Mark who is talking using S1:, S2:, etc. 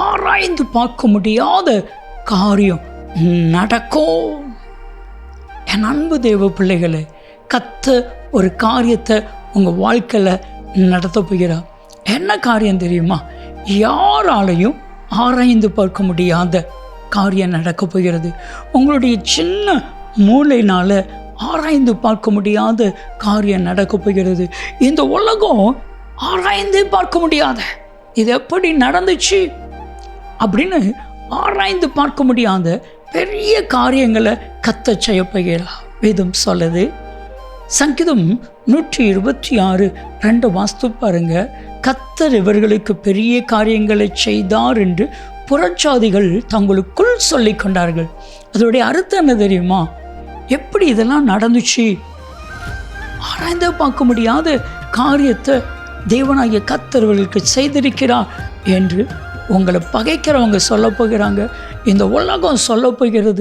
S1: ஆராய்ந்து பார்க்க முடியாத காரியம் நடக்கும். என் அன்பு தேவ பிள்ளைகளே, கர்த்தர் ஒரு காரியத்தை உங்கள் வாழ்க்கையில் நடத்த போகிறார். என்ன காரியம் தெரியுமா? யாராலையும் ஆராய்ந்து பார்க்க முடியாத காரியம் நடக்க போகிறது. உங்களுடைய சின்ன மூளையினால் ஆராய்ந்து பார்க்க முடியாத காரியம் நடக்க போகிறது. இந்த உலகம் ஆராய்ந்து பார்க்க முடியாத, இது எப்படி நடந்துச்சு அப்படின்னு ஆராய்ந்து பார்க்க முடியாத பெரிய காரியங்களை கர்த்தர் செய்ய போகிறார். வேதம் சொல்லுது, சங்கீதம் 126:2 வாஸ்து பாருங்க. கர்த்தர் இவர்களுக்கு பெரிய காரியங்களை செய்தார் என்று புறச்சாதிகள் தங்களுக்குள் சொல்லிக் கொண்டார்கள். அதோடைய அர்த்தம் என்ன தெரியுமா? எப்படி இதெல்லாம் நடந்துச்சு? ஆராய்ந்து பார்க்க முடியாத காரியத்தை தேவனாகிய கர்த்தர் இவர்களுக்கு செய்திருக்கிறார் என்று உங்களை பகைக்கிறவங்க சொல்ல போகிறாங்க. இந்த உலகம் சொல்ல போகிறது,